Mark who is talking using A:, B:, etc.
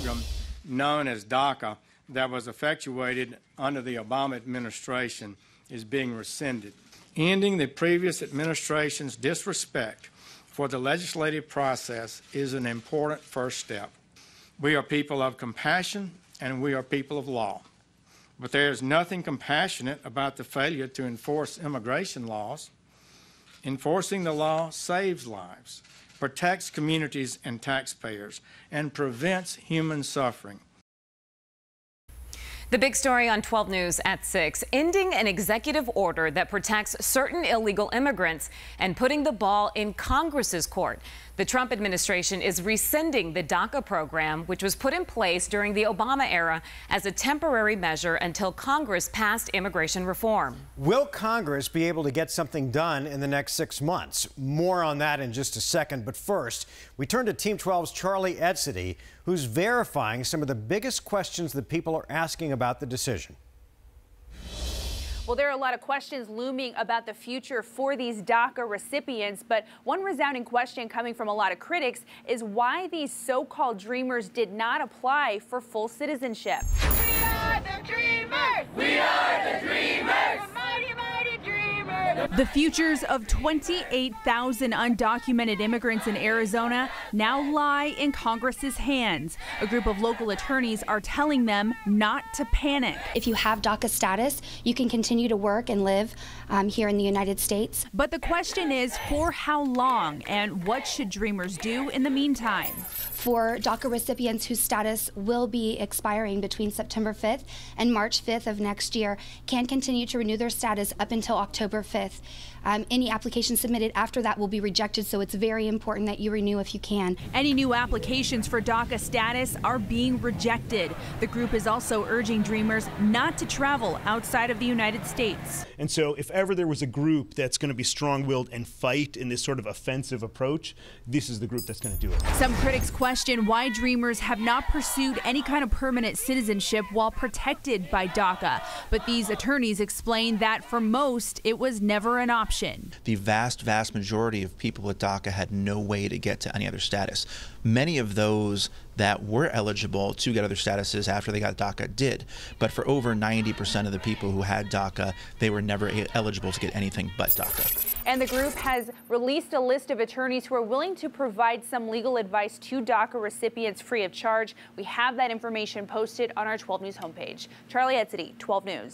A: program known as DACA that was effectuated under the Obama administration is being rescinded. Ending the previous administration's disrespect for the legislative process is an important first step. We are people of compassion and we are people of law. But there is nothing compassionate about the failure to enforce immigration laws. Enforcing the law saves lives, protects communities and taxpayers, and prevents human suffering.
B: The big story on 12 News at 6, ending an executive order that protects certain illegal immigrants and putting the ball in Congress's court. The Trump administration is rescinding the DACA program, which was put in place during the Obama era as a temporary measure until Congress passed immigration reform.
C: Will Congress be able to get something done in the next 6 months? More on that in just a second. But first, we turn to Team 12's Charly Edsitty, who's verifying some of the biggest questions that people are asking about the decision.
D: Well, there are a lot of questions looming about the future for these DACA recipients, but one resounding question coming from a lot of critics is why these so-called dreamers did not apply for full citizenship.
E: We are the dreamers! We are the dreamers! The mighty, mighty dreamers!
F: The futures of 28,000 undocumented immigrants in Arizona now lie in Congress's hands. A group of local attorneys are telling them not to panic.
G: If you have DACA status, you can continue to work and live here in the United States.
F: But the question is, for how long, and what should dreamers do in the meantime?
G: For DACA recipients whose status will be expiring between September 5th and March 5th of next year can continue to renew their status up until October 5th. Any application submitted after that will be rejected, so it's very important that you renew if you can.
F: Any new applications for DACA status are being rejected. The group is also urging dreamers not to travel outside of the United States.
H: And so if ever there was a group that's going to be strong-willed and fight in this sort of offensive approach, this is the group that's going to do it.
F: Some critics question why dreamers have not pursued any kind of permanent citizenship while protected by DACA. But these attorneys explain that for most, it was never an option.
I: The vast majority of people with DACA had no way to get to any other status. Many of those that were eligible to get other statuses after they got DACA did. But for over 90% of the people who had DACA, they were never eligible to get anything but DACA.
D: And the group has released a list of attorneys who are willing to provide some legal advice to DACA recipients free of charge. We have that information posted on our 12 News homepage. Charly Edsitty, 12 News.